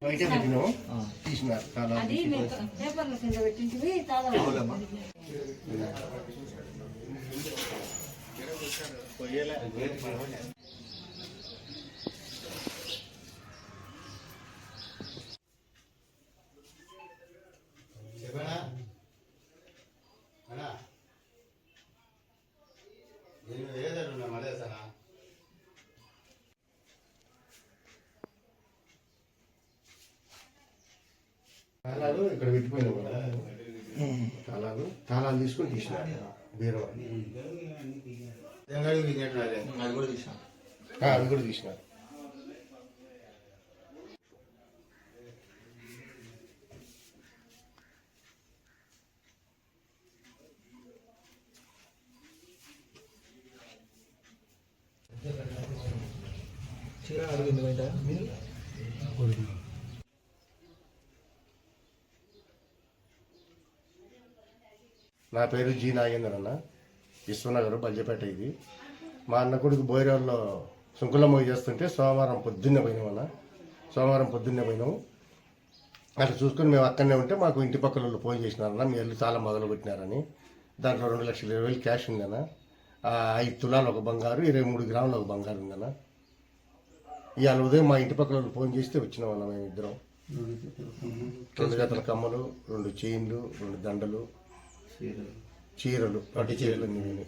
బయట పెట్టినాము తీసినారు పేపర్ల కింద పెట్టింటివి తాళం నేను ఏదన్నా మలేసానా తాళాలు ఇక్కడ పెట్టిపోయినావు కదా, తాళాలు తీసుకొని తీసినారు బీరో అవి కూడా తీసినారు. నా పేరు జీ నాగేంద్ర అన్న, విశ్వనగర్ బల్జపేట. ఇది మా అన్న కొడుకు బోయిరాల్లో సుంకులమ్మ చేస్తుంటే సోమవారం పొద్దున్నే పోయినాము. అట్లా చూసుకొని మేము అక్కడనే ఉంటే మాకు ఇంటి పక్కల వాళ్ళు ఫోన్ చేసినారన్న, మీ ఇల్లు చాలా మొదలు పెట్టినారని. దాంట్లో 2,20,000 క్యాష్ ఉందన్న, 5 తులాలు ఒక బంగారు, 23 గ్రాములు ఒక బంగారు ఉందన్న. ఇవాళ ఉదయం మా ఇంటి పక్కల వాళ్ళు ఫోన్ చేస్తే వచ్చినామన్న. మేము ఇద్దరం 2 జతల కమ్మలు, 2 చైన్లు, 2 దండలు, చీరలు, పట్టు చీరలు అన్నీ.